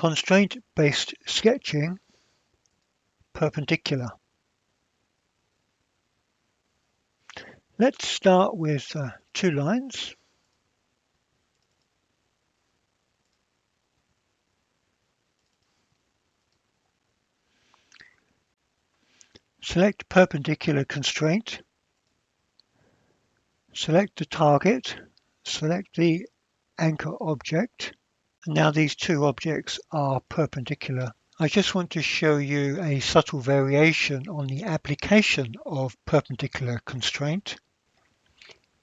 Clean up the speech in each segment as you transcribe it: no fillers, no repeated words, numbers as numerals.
Constraint-based sketching, perpendicular. Let's start with 2 lines. Select perpendicular constraint. Select the target. Select the anchor object. And now these 2 objects are perpendicular. I just want to show you a subtle variation on the application of perpendicular constraint.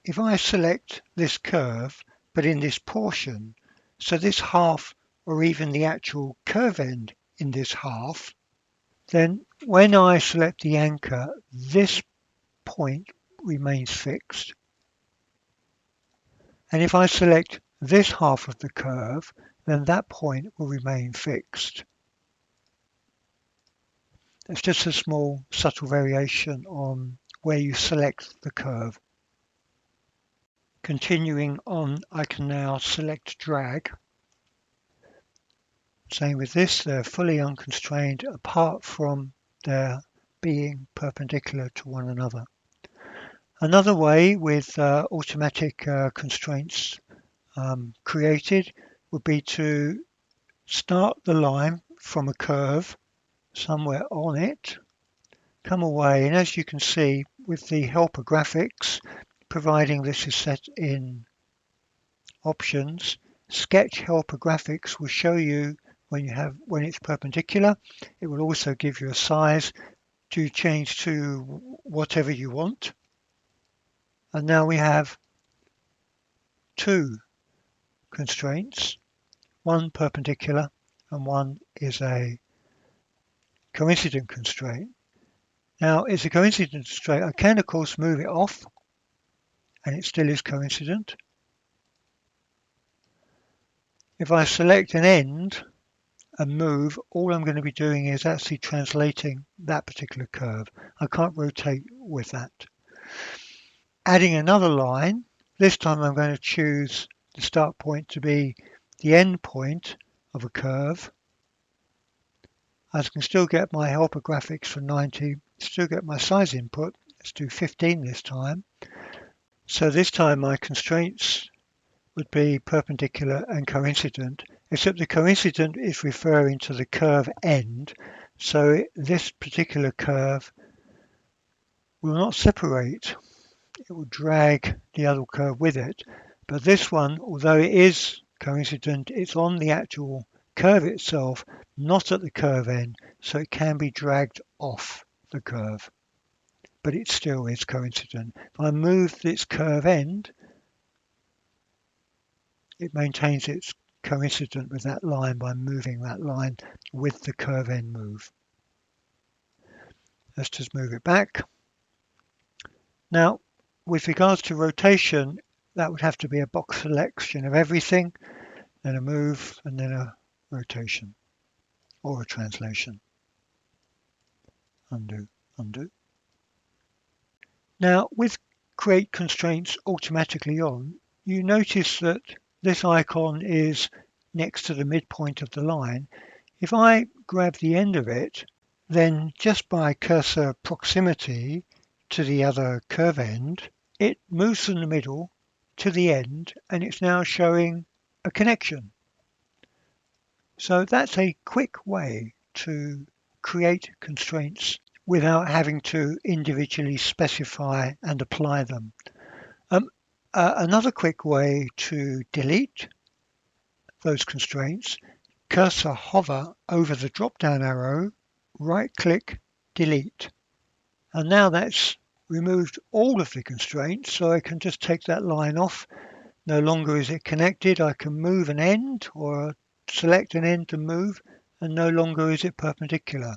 If I select this curve, but in this portion, so this half or even the actual curve end in this half, then when I select the anchor, this point remains fixed. And if I select this half of the curve, then that point will remain fixed. It's just a small subtle variation on where you select the curve. Continuing on, I can now select drag. Same with this, they're fully unconstrained apart from their being perpendicular to one another. Another way with automatic constraints created would be to start the line from a curve somewhere on it, come away, and as you can see with the helper graphics, providing this is set in options, sketch helper graphics will show you when it's perpendicular. It will also give you a size to change to whatever you want. And now we have 2 constraints, one perpendicular and one is a coincident constraint. Now it's a coincident constraint. I can of course move it off and it still is coincident. If I select an end and move, all I'm going to be doing is actually translating that particular curve. I can't rotate with that. Adding another line, this time I'm going to choose the start point to be the end point of a curve. I can still get my helper graphics for 90, still get my size input. Let's do 15 this time. So this time my constraints would be perpendicular and coincident, except the coincident is referring to the curve end. So this particular curve will not separate. It will drag the other curve with it. But this one, although it is coincident, it's on the actual curve itself, not at the curve end, so it can be dragged off the curve. But it still is coincident. If I move this curve end, it maintains its coincident with that line by moving that line with the curve end move. Let's just move it back. Now, with regards to rotation, that would have to be a box selection of everything, then a move, and then a rotation or a translation. Undo, undo. Now, with create constraints automatically on, you notice that this icon is next to the midpoint of the line. If I grab the end of it, then just by cursor proximity to the other curve end, it moves from the middle to the end and it's now showing a connection. So that's a quick way to create constraints without having to individually specify and apply them. Another quick way to delete those constraints, cursor hover over the drop-down arrow, right-click, delete. And now that's removed all of the constraints, so I can just take that line off. No longer is it connected. I can move an end or select an end to move, and no longer is it perpendicular.